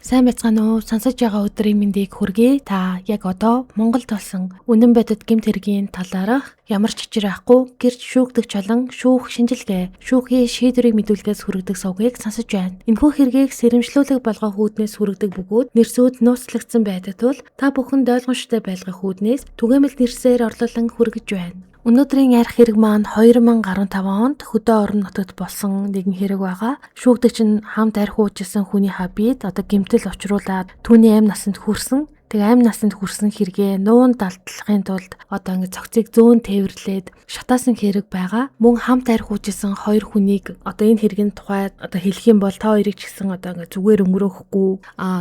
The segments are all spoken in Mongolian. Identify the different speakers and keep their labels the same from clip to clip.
Speaker 1: Сайн байцгаана уу? Сонсож байгаа өдрийн мэндийг хүргэе. Та яг одоо Монголд болсон үнэн бодит гэмт хэргийн талаарх ямар ч учир байхгүй гэрч шүүгдэгч болон шүүх шинжилгээ, шүүхийн шийдвэрийг мэдүүлгээс хүргэдэг сувгийг сонсож байна. Энэхүү хэргийг сэрэмжлүүлэг болгох үүднээс хүргэдэг бөгөөд нэрсүүд нууцлагдсан байдаг тул та бүхэнд ойлгомжтой байлгах үүднээс түгээмэл нэрсээр орлуулан хүргэж байна. Өнөөдрийн ярих хэрэг маань 2015 онд хөдөө орон нутагт болсон нэгэн хэрэг байгаа. Шүүгдэгч нь хамт архи уужсан хүний хабид одоо гэмтэл учруулад түүний амь насанд хүрсэн. Тэг амь насанд хүрсэн хэрэгээ нуун далдлахын тулд одоо ингэ цогцыг зөөн тээвэрлээд шатаасан хэрэг байгаа. Мөн хамт архи уужсан хоёр хүнийг одоо энэ хэрэгийн тухайд одоо хэлэх юм бол та хоёрыг ч гэсэн одоо ингэ зүгээр өнгөрөөхгүй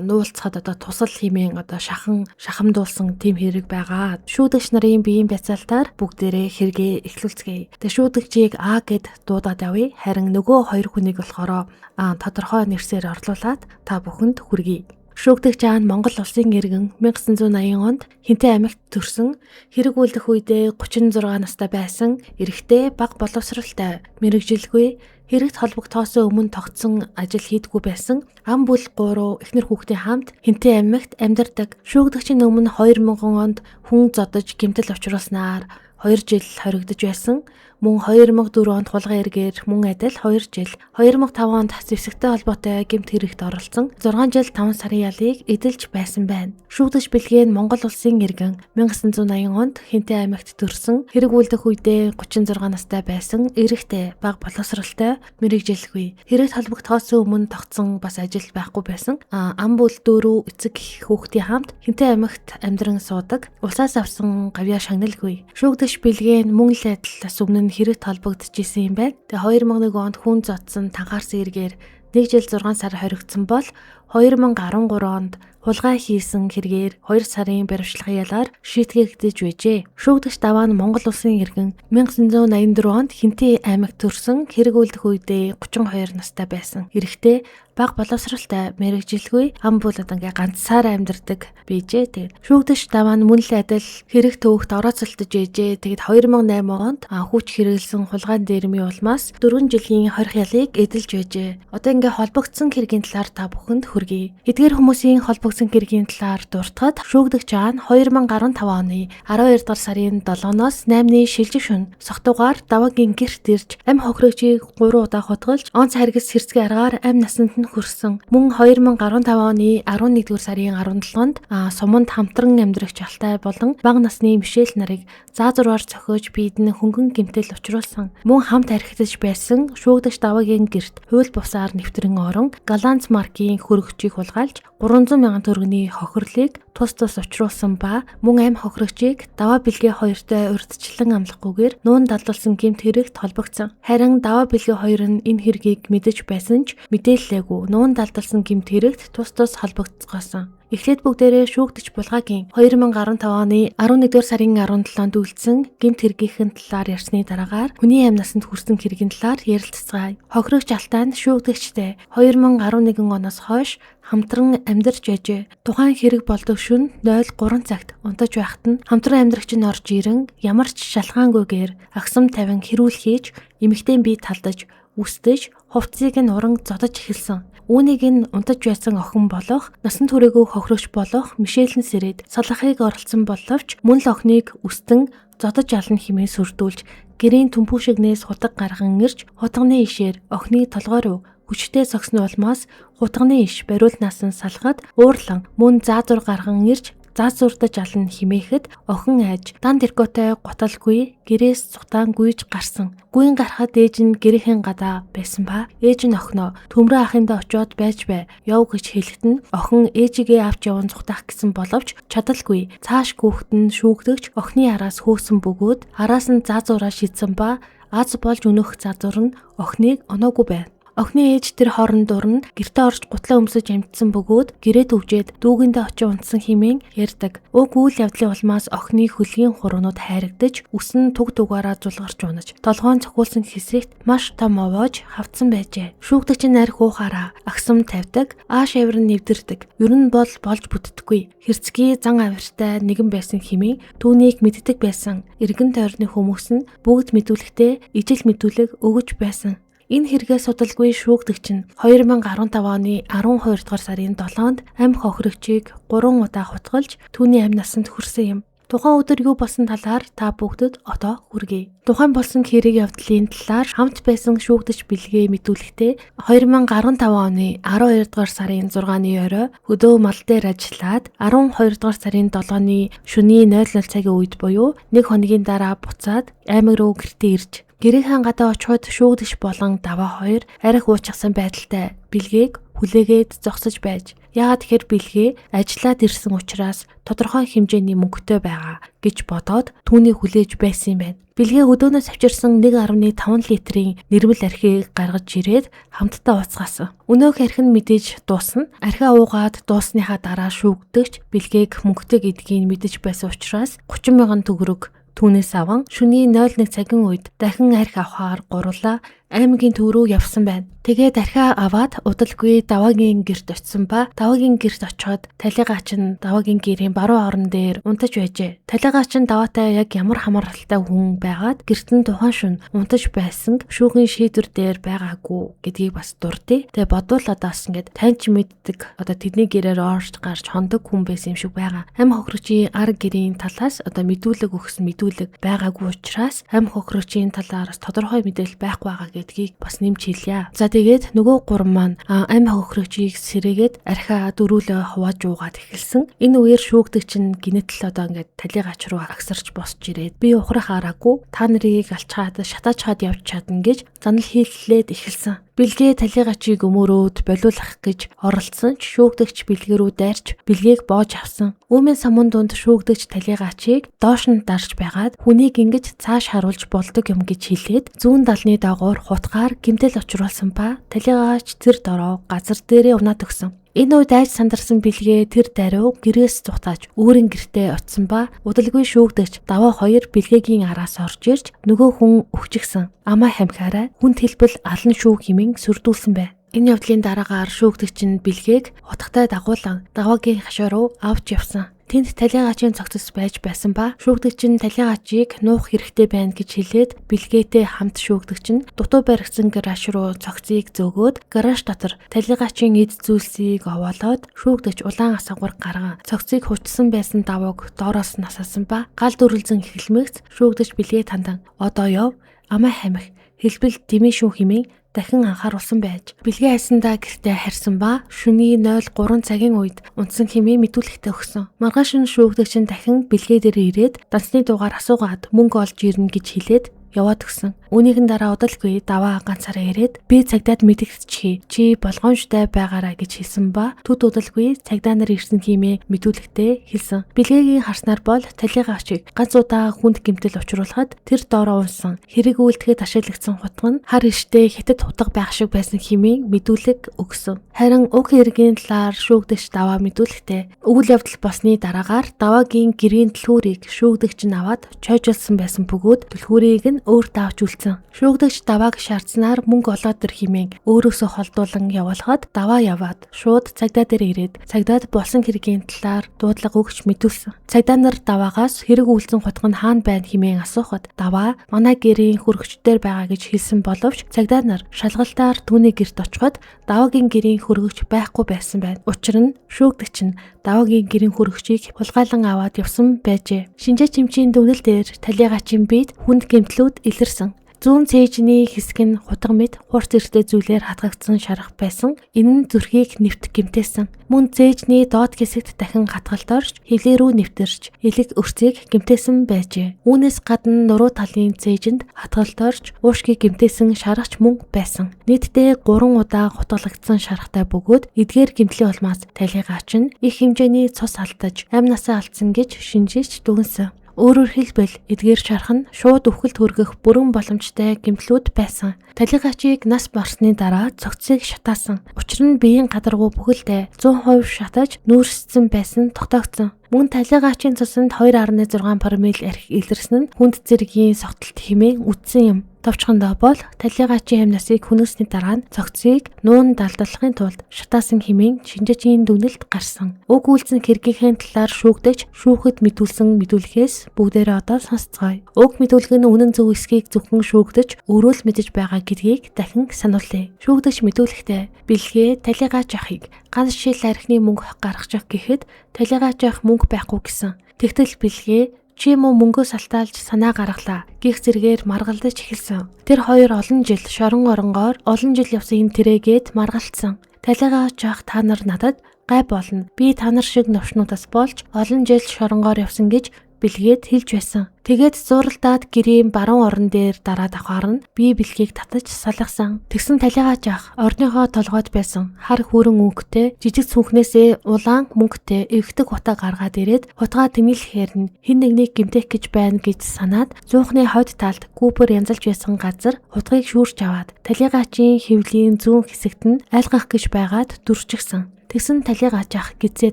Speaker 1: нуулцахад одоо тусал хэмээн одоо шахамдуулсан тийм хэрэг байгаа. Шүүдэгч нарын биеийн бяцаалтаар бүгдээрээ хэрэгээ эхлүүлцгээе. Тэг шүүдэгчийг А гэд дуудаад явъя. Харин нөгөө хоёр хүнийг болохоор тодорхой нэрсээр орлуулад та бүхэнд хүргэе. Шүүгдэгч Аан Монгол улсын иргэн 1980 онд Хинтээ аймагт төрсөн. Хэрэг үйлдэх үедээ 36 настай байсан. Эрэгтэй, бага боловсралтай, мэрэгжилгүй, хэрэгт холбогдохоос өмнө тогтсон ажил хийдэггүй байсан. Ам бүл 3 эхнэр хүүхдийн хамт Хинтээ аймагт амьдардаг. Шүүгдэгчийн өмнө 2000 онд хүн зодож гэмтэл учруулснаар 2 жил хоригдож байсан. Мөн 2004 онд хулгай эргээр мөн адил 2 жил. 2005 онд зэвсэгтэй холбоотой гэмт хэрэгт оролцсон. 6 жил 5 сарын ялыг эдэлж байсан байна. Шүүгдэгч Бэлгийн Монгол улсын иргэн 1980 онд Хинтээ аймагт төрсэн. Хэрэг үйлдэх үедээ 36 настай байсан. Эрэгтэй, бага боловсралтай, мэрэгжилгүй. Хэрэгт холбогдохоос өмнө тогтсон бас ажил байхгүй байсан. Ам бүл 4 эцэг хүүхдийн хамт Хинтээ аймагт амьдран суудаг. Усаас авсан гавьяа шагналгүй. Шүүгдэгч Бэлгийн мөн л адил өмнө хэрэгт холбогдчихсэн юм байна. Тэгээ 2001 онд хүн зодсон танхаарсан эргээр 1 жил 6 сар хоригдсон бол 2013 онд хулгай хийсэн хэрэгээр 2 сарын баривчлагын ялгаар шийтгэгдэж байжээ. Шүүгдэгч Даваа нь Монгол улсын иргэн 1984 онд Хинтээ аймагт төрсэн. Хэрэг үйлдэх үедээ 32 настай байсан. Эрэгтэй, бага боловсралтай, мэрэгжилгүй, ам бүл ингээ ганцсаар амьдардаг байжээ. Тэгээд шүүгдэгч Даваа нь мөн л адил хэрэг төөхт орооцолтож байжээ. Тэгээд 2008 онд хүч хэрэгэлсэн хулгайн дээрмийн улмаас 4 жилийн хорих ялыг эдэлж байжээ. Одоо ингээ холбогдсон хэргийн талаар та бүхэнд хүргэе. Эдгээр хүмүүсийн холбогдсон хэргийн талаар дуртахад шүүгдэгч Аан 2015 оны 12 дугаар сарын 7-ноос 8-ны шилжих шөнө согтуугаар Даваагийн гэрт ирж амь хохирогчийг 3 удаа хутгалж онц харгас хэрцгий аргаар амь насанд нь хүрсэн. Мөн 2015 оны 11 дугаар сарын 17-нд суманд хамтран амьдрагч Алтай болон бага насны Мишель нарыг заазураар цохиож биед нь хөнгөн гэмтэл учруулсан. Мөн хамт архитаж байсан шүүгдэгч Даваагийн гэрт хууль бусаар нэвтрэн орон Галанц маркийн хөрөгчийг хулгайлж 300 мянган төгрөгийн хохирлыг тус учруулсан ба мөн амь хохирогчийг Даваа Бэлгийн хоёртой урьдчилан амлахгүйгээр нуун далдуулсан гэмт хэрэгт холбогдсон. Харин Даваа Бэлгийн хоёр нь энэ хэргийг мэдэж байсан ч мэдээллээгүй нуун далдуулсан гэмт хэрэгт тус холбогдсгоосон. Эхлээд бүгдээрээ шүүгдэгч Булгаагийн 2015 оны 11 сарын 17-нд үйлдсэн гэмт хэргийнхэн талаар ярьсны дараагаар хүний амь насанд хүрсэн хэргийн талаар ярилцгаая. Хохирогч Алтай нь шүүгдэгчтэй 2011 оноос хойш хамтран амьдарч байжээ. Тухайн хэрэг болдог шөнө 03 цагт унтаж байхад нь хамтран амьдрагч нь орж ирэн ямар ч шалгаангүйгээр агсам тавин хэрүүл хийж эмэгтэй бие талдаж үстэж хувцсыг нь уран зодож эхэлсэн. Үүнийг нь унтаж байсан охин болох насан туршаагүй хохирогч болох Мишель сэрээд салахыг оролцсон боловч мөн л охиныг үстэн зодож ална хэмээн сүрдүүлж гэрийн түмпүүшигнээс хутаг гарган ирж хутганы ишээр охиныг толгой руу хүчтэй согсны улмаас хутганы иш бариулнаас нь салахад уурлан мөн заазуур гарган ирж заазуурдаж ална химээхэд охин айж дан тэркотой гуталгүй гэрээс цутаан гүйж гарсан. Гүйн гарахад ээж нь гэрийн гадаа байсан ба ээж нь охиноо төмрөө ахындаа очиод байж бай яв гэж хэлэхэд нь охин ээжигээ авч яван цутаах гэсэн боловч чадалгүй. Цааш хүүхэд нь шүүгдэгч охины араас хөөсөн бөгөөд араас нь заазуураа шидсэн ба аз болж өнөх заазуур нь охиныг оноогүй байна. Охины ээж тэр хооронд дурна гэртээ орж гутлаа өмсөж амжсан бөгөөд гэрээ төвжээд дүүгэндээ очиж унтсан хэмээн ярьдаг. Уг үйл явдлын улмаас охины хөлгийн хуруунууд хайрагдаж үсэн түг дугаараа зулгарч унаж толгоон цохиулсан хэсэгт маш том овоож хавцсан байжээ. Шүүгдэгч нарь хуухаараа агсам тавьдаг, ааш авир нь нэвдэрдэг. Ер нь болж бүтдэггүй. Хэрцгий зан авиртай нэгэн байсан хэмээн түүнийг мэддэг байсан. Иргэн тойрны хүмүүс нь бүгд мэдүүлэхдээ ижил мэдүүлэг өгөж байсан. Энэ хэрэгээс удалгүй шүүгдэгч нь 2015 оны 12 дугаар сарын 7-нд амь хохирогчийг 3 удаа хутгалж түүний амь насанд хүрсэн юм. Тухайн өдөр юу болсон талаар та бүгдэд одоо хүргэе. Тухайн болсон хэрэг явдлын талаар хамт байсан шүүгдэж бэлгээ мэдүүлэхдээ 2015 оны 12 дугаар сарын 6-ны орой хөдөө мал дээр ажиллаад 12 дугаар сарын 7-ны шөнийн 00 цагийн үед буюу 1 хоногийн дараа буцаад аймаг руу гэртээ ирж гэрийнхэн гадаа очиход шүүгдэж болон даваа хоёр арх уучсан байдалтай бэлгээг хүлээгээд зогсож байж яагаад тэгэхээр бэлгээ ажиллаад ирсэн учраас тодорхой хэмжээний мөнгөтэй байгаа гэж бодоод түүнийг хүлээж байсан юм байна. Бэлгээ өдөөнөөс авчирсан 1.5 литрийн нэрмэл архийг гаргаж ирээд хамтдаа ууцгаасан. Өнөөх архи нь мэдээж дуусна. Архиа уугаад дуусныхаа дараа шүүгдэгч бэлгээг мөнгөтэй гэдгийг мэдэж байсан учраас 30,000 төгрөг түүнээс аван шөнийн 01 цагийн үед дахин архи авахаар гурлаа аймгийн төв рүү явсан байна. Тэгээд архиа аваад удалгүй даваагийн гэрт очисон ба даваагийн гэрт очиод талигаач нь даваагийн гэрийн баруун орон дээр унтаж байжээ. Талигаач нь даваатай яг ямар хамааралтай хүн байгаад гэрт нь тухайн шөнө унтаж байсан шүүхийн шийдвэр дээр байгаагүй гэдгийг бас дурдъя. Тэгээд бодвол одоо бас ингээд таньч мэддэг одоо тэдний гэрээр орж гарч хондог хүн байсан юм шиг байгаа. Амь хохирогчийн ар гэрийн талаас одоо мэдүүлэг өгсөн мэдүүлэг байгаагүй учраас амь хохирогчийн талаар тодорхой мэдээлэл байхгүй байгаа гэдгийг бас нэмж хэлье. За тэгээд нөгөө гурван маань амь хохирогчийг сэрээгээд архиа дөрүүлээ хувааж уугаад эхэлсэн. Энэ үеэр шүүгдэгч нь гинэтл одоо ингээд талигаач руу агсарч босч ирээд би ухрах араагүй та нарыг алчгаад шатааж хаад явж чадна гэж занал хийллээд эхэлсэн. Бэлгээ талигаачийг өмөрөөд болиулах гэж оролцсон ч шүүгдэгч бэлгээ рүү дайрч бэлгээг боож авсан. Үүмэн самун дунд шүүгдэгч талигаачийг доош нь дарж байгаад хүнийг ингэж цааш харуулж болдог юм гэж хэлээд зүүн далны дагуур хутгаар гэмтэл очруулсан ба талигаач тэр дороо газар дээрээ унаад өгсөн. Энэ үед айж сандарсан бэлгээ тэр даруй гэрээс зугатааж өөрийн гэртээ очисон ба удалгүй шүүгдэгч даваа хоёр бэлгээгийн араас орж ирж нөгөө хүн өгчихсэн. Амаа хамхаараа хүнд хэлбэл алан шүү хэмээн сүрдүүлсэн бай. Энэ явдлын дараагаар шүүгдэгч нь бэлгээг утгатай дагуулan даваагийн хашаа руу авч явсан. Тэнд талигаачийн цогцос байж байсан ба шүүгдэгч нь талигаачийг нуух хэрэгтэй байна гэж хэлээд бэлгээтэй хамт шүүгдэгч нь дутуу баригдсан гараж руу цогцыг зөөгөөд гараж дотор талигаачийн эд зүйлсийг овоолоод шүүгдэгч улаан асгуур гарган цогцыг хучсан байсан давууг доороос насалсан ба гал дүрлзэн эхлэмэгц шүүгдэгч бэлгээ тандан одоо яв амаа хамих хэлбэл дэмий шүү хэмээн дахин анхааруулсан байж бэлгээ хайсандаа гэртээ харьсан ба шөнийн 03 цагийн үед унтсан хэмээн мэдүүлэгтээ өгсөн. Маргааш нь шүүгдэгч нь дахин бэлгээ дээр ирээд дансны дугаар асуугаад мөнгө олж ирнэ гэж хэлээд яваад өгсөн. Үүнийхэн дараа удалгүй даваа ганцаараа ирээд би цагдаад мэдэгдчихье. Чи болгоомжтой байгаарай гэж хэлсэн ба төд удалгүй цагдаа нар ирсэн хэмээн мэдүүлэгтээ хэлсэн. Бэлгээгийн харснаар бол талигаачийг ганц удаа хүнд гэмтэл учруулахад тэр доороо унсан. Хэрэг үйлдэхэд ашиглагдсан хутга нь хар иштэй хятад хутга байх шиг байсан хэмээн мэдүүлэг өгсөн. Харин уг хэргийн талаар шүүгдэгч даваа мэдүүлэгтээ үйл явдал болсны дараагаар даваагийн гэрийн түлхүүрийг шүүгдэгч нь аваад чойжулсан байсан бөгөөд түлхүүрийг нь өөр давж үлдсэн. Шүүгдэгч давааг шаардсанаар мөнгө олоод ир хэмээн өөрөөсөө холдуулан явуулахад даваа яваад шууд цагдаа дээр ирээд цагдаад болсон хэргийн талаар дуудлага өгч мэдүүлсэн. Цагдаа нар даваагаас хэрэг үйлдсэн хутга нь хаана байна хэмээн асуухад даваа манай гэрийн хөргөчдөр байгаа гэж хэлсэн боловч цагдаа нар шалгалтаар түүний гэрт очиход даваагийн гэрийн хөргөч байхгүй байсан байна. Учир нь шүүгдэгч нь даваагийн гэрийн хөргөчийг хулгайлан аваад явсан байжээ. Шинжээ чимчийн дүгнэлт дээр талигаачийн биед хүнд гэмтлүүд илэрсэн. Зүүн цээжний хэсэг нь хутга мэд хурц эртэй зүйлээр хатгагдсан шарах байсан. Энэ нь зүрхийг нэвт гэмтээсэн. Мөн цээжний доод хэсэгт дахин хатгалт орж хөвлөө рүү нэвтэрч элэг өрцгийг гэмтээсэн байжээ. Үүнээс гадна нуруу талын цээжинд хатгалт орж уушгийг гэмтээсэн шаргач мөн байсан. Нийтдээ 3 удаа хутгалагдсан шарахтай бөгөөд эдгээр гэмтлийн улмаас талигаач нь их хэмжээний цус алдаж амь насаа алдсан гэж шинжиж дүгнсэн. Өөрөөр хэлбэл эдгээр шарх нь шууд өвхөлт хүргэх бүрэн боломжтой гэмтлүүд байсан. Талигаачийг нас барсны дараа цогцыг шатаасан. Учир нь биеийн гадаргуу бүхэлдээ 100% шатаж нүүрссэн байсан тогтоогдсон. Мөн талигаачийн цуснд 2.6 промил архи илэрсэн нь хүнд зэргийн согтолт хэмээн үтсэн юм. Товчхондоо бол талигаачийн амнасыг хүнөөсний дараа нь цогцыг нуун далдлахын тулд шатаасан хэмээн шинжээчийн дүгнэлт гарсан. Уг үйлцэн хэргийнхээ талаар шүүгдэж шүүхэд мэдүүлсэн мэдүүлгээс бүгдээрээ одоо сонсцгоё. Уг мэдүүлэг нь үнэн зөв эсхийг зөвхөн шүүгдэж өөрөө л мэдэж байгаа гэдгийг дахин сануулъя. Шүүгдэж мэдүүлэхдээ бэлгээ талигаач ахыг ганц шил архины мөнгө гаргачих гэхэд талигаач ах мөнгө байхгүй гэсэн. Тэгтэл бэлгээ чи муу мөнгөө салтаалж санаа гаргалаа гих зэргээр маргалдаж эхэлсэн. Тэр хоёр олон жил шорон оронгоор олон жил явсан энэ тэрээгээд маргалтсан. Талигаач ах та нар надад гай болно. Би та нар шиг новшнуудаас болж олон жил шоронгоор явсан гэж бэлгээд хэлж байсан. Тэгээд зуралдаад гэрийн баруун орон дээр дараад авахаар нь би бэлгийг татаж салгасан. Тэгсэн талигаач ах орныхоо толгойд байсан хар хүрэн өнгөтэй жижиг цүнхнээсээ улаан мөнгөтэй эвгдэг хутаа гаргаад ирээд хутгаа тэнэлэхээр нь хэн нэгнийг гэмтэх гэж байна гэж санаад зуухны хойд талд гүүпэр янзалж байсан газар хутгийг шүүрч аваад талигаачийн хэвлийн зүүн хэсэгт нь айлгах гэж байгаад дүрчихсэн. Тэгсэн талигаач ах гизээ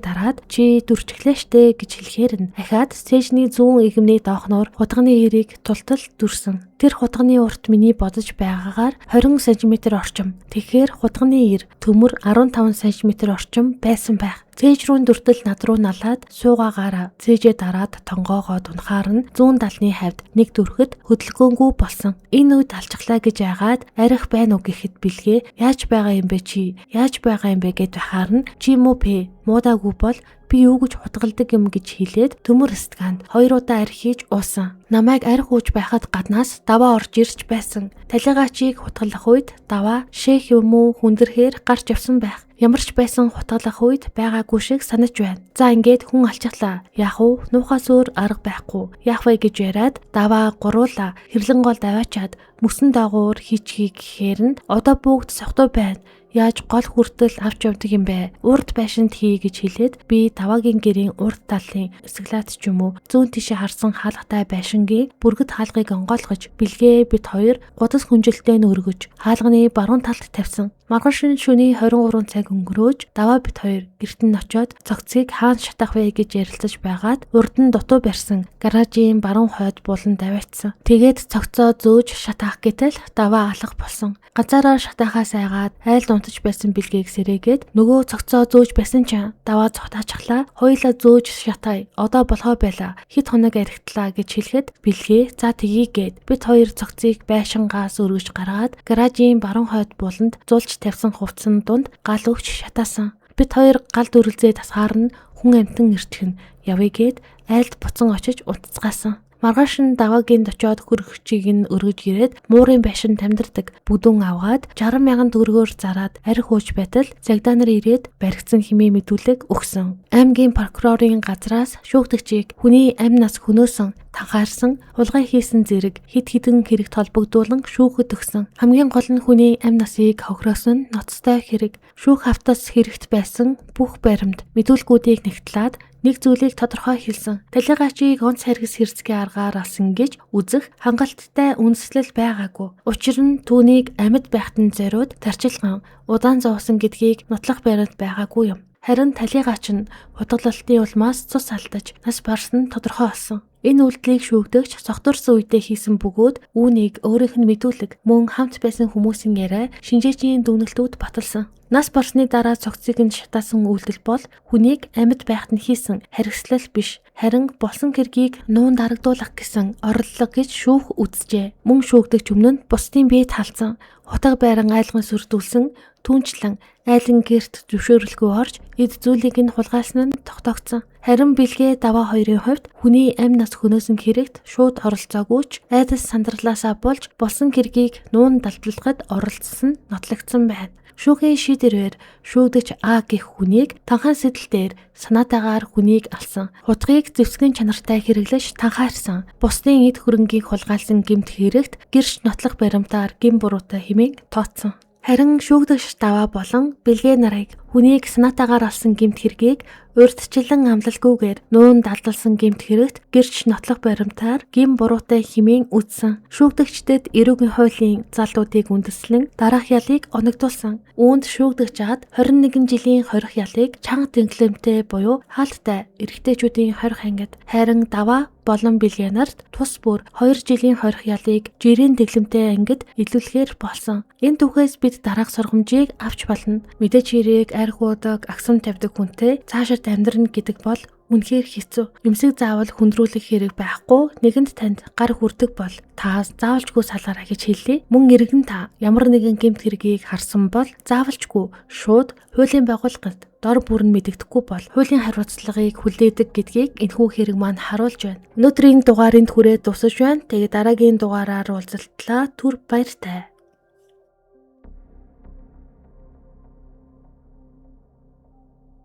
Speaker 1: дараад чи дүрчихлээ штэ гэж хэлэхээр нь ахаад стежний зүүн игмний доохноор хутганы ирийг тултал дүрсэн. Тэр хутганы урт миний бодож байгаагаар 20 см орчим. Тэгэхээр хутганы ир төмөр 15 см орчим байсан байх. Цээж рүү дүртэл над руу налаад суугаагаараа цээжээ дараад тонгоогоод унахаар нь 170-ны хавьд нэг дүрхэд хөдөлгөөнгүй болсон. Энэ үед алчглаа гэж яагаад арих байна уу гэхэд бэлгээ яаж байгаа юм бэ чи? Яаж байгаа юм бэ гэд бахаар нь чи муу пэ муудаагүй бол би юу гэж хутгалдаг юм гэж хэлээд төмөр стаканд 2 удаа арх хийж уусан. Намайг арх ууж байхад гаднаас даваа орж ирж байсан. Талигаачийг хутгалах үед даваа шээх юм уу хүндэрхээр гарч явсан байх. Ямар ч байсан хутгалах үед байгаагүй шиг санаж байна. За ингээд хүн алчглаа. Яах вэ? Нуухаас өөр арга байхгүй. Яах вэ гэж яриад даваа гуруула хэрлэн гол даваачаад мөсөн дагуур хийчихье гэхээр нь одоо бүгд согтуу байна. Яаж гол хүртэл авч явдаг юм бэ? Урд байшинт хий гэж хэлээд би даваагийн гэрийн урд талын эсгэлаад ч юм уу зүүн тишээ харсан хаалгатай байшингийн бүргэд хаалгыг онгойлгож бэлгээ бит хоёр гудас хүнжилтэд нь өргөж хаалганы баруун талд тавьсан. Маргааш шөнийн 23 цаг өнгөрөөж даваа бит хоёр гэрт нь очиод цогцыг хаана шатах вэ гэж ярилцаж байгаад урд нь дутуу барьсан гаражийн баруун хойд булан даваачсан. Тэгээд цогцоо зөөж шатаах гэтэл даваа алга болсон. Ганцаараа шатаахаас айгаад айл унтаж байсан бэлгийг сэрээгээд нөгөө цогцоо зөөж байсан ч даваа цогтаачихлаа. Хоёулаа зөөж шатаа. Одоо болохоо байла. Хэд хоног архитлаа гэж хэлэхэд бэлгээ за тгийгээд бид хоёр цогцыг байшингаас өргөж гаргаад гаражийн баруун хойд буланд зулж тавьсан хувцсан дунд гал өгч шатаасан. Бид хоёр гал дүрлзээ тасгаар нь хүн амтан ирчихнэ. Явъя гээд айлд буцан очиж утцгаасан. Маргааш нь даваагийн очиод хөргөгчийг нь өргөж ирээд муурын байшинд амьдардаг бүдүүн авгаад 60,000 төгрөгөөр зараад арх ууж байтал цагдаа нар ирээд баригдсан хэмээн мэдүүлэг өгсөн. Аймгийн прокурорын газраас шүүгдэгчийг хүний амь нас хөнөөсөн танхаарсан хулгай хийсэн зэрэг хэд хэдэн хэрэгт холбогдуулан шүүхэд өгсөн. Хамгийн гол нь хүний амь насыг хохироосон ноцтой хэрэг. Шүүх автас хэрэгт байсан бүх баримт мэдүүлгүүдийг нэгтлээд нэг зүйлийг тодорхой хэлсэн. Талигаачийг онц харгас хэрцгий аргаар алсан гэж үзэх хангалттай үндэслэл байгаагүй. Учир нь түүнийг амьд байхад нь зориуд тарчилган удаан зовсон гэдгийг нотлох баримт байгаагүй юм. Харин талигаач нь худгалалтын улмаас цус алдаж нас барсан нь тодорхой болсон. Энэ үйлдэлийг шүүгдэгч цогтөрсөн үедээ хийсэн бөгөөд үүнийг өөрийнх нь мэдүүлэг мөн хамт байсан хүмүүсийн яриа шинжээчийн дүгнэлтүүд баталсан. Нас барсны дараа цогцыг нь шатаасан үйлдэл бол хүнийг амьд байхад нь хийсэн харгислал биш, харин болсон хэргийг нуун дарагдуулах гэсэн орлого гэж шүүх үзжээ. Мөн шүүгдэгч өмнө нь бусдын биед халдсан, хутаг байран айлган сүрдүүлсэн, түүнчлэн айлын гэрт зөвшөөрлгүй орж эд зүйлийг нь хулгайлсан нь тогтоогдсон. Харин бэлгээ даваа хоёрын хувьд хүний амь нас хөнөөсөн хэрэгт шууд оролцоогүй ч айдас сандралаасаа болж болсон хэргийг нуун далдлахад оролцсон нь нотлогдсон байна. Шүүхийн шийдвэрээр шүүгдэгч А гэх хүнийг танхаа сэдэлтээр санаатаагаар хүнийг алсан. Хутгийг зэвсгийн чанартай хэрэглэж танхаарсан. Бусдын эд хөрөнгийг хулгайлсан гэмт хэрэгт гэрч нотлох баримтаар гэм буруутай хэмээн тооцсон. Харин шүүгдэгч даваа болон бэлгээ нарыг хүнийг санаатаагаар алсан гэмт хэргийг урьдчилан амлалгүйгээр нуун далдалсан гэмт хэрэгт гэрч нотлох баримтаар гим буруутай химийн үтсэн шүүгдэгчдэд эрүүгийн хуулийн залдуудыг үндэслэн дараах ялыг оногдуулсан. Үүнд шүүгдэгч ад 21 жилийн хорих ялыг чанга тэнглэмтэй буюу хаалттай эрэгтэйчүүдийн хорих ангид харин даваа болон бильянарт тус бүр 2 жилийн хорих ялыг жирийн дэглэмтэй ангид илүүлэхээр болсон. Энэ түүхээс бид дараах сургамжийг авч болно. Мэдээж хэрэг арх уудаг, агсам тавьдаг хүнтэй цаашид амьдрна гэдэг бол үнэхээр хэцүү. Юмсыг заавал хүндрүүлэх хэрэг байхгүй. Нэгэнд танд гар хүрдэг бол та заавалжгүй салгаараа гэж хэллээ. Мөн иргэн та ямар нэгэн гэмт хэргийг харсан бол заавалжгүй шууд хуулийн байгууллагад дор бүр нь мэдэгдэхгүй бол хуулийн хариуцлагыг хүлээдэг гэдгийг энэхүү хэрэг маань харуулж байна. Өнөөдрийн дугаарыг хүрээд дуусаж байна. Тэгээд дараагийн дугаараар уулзалтлаа. Түр баяртай.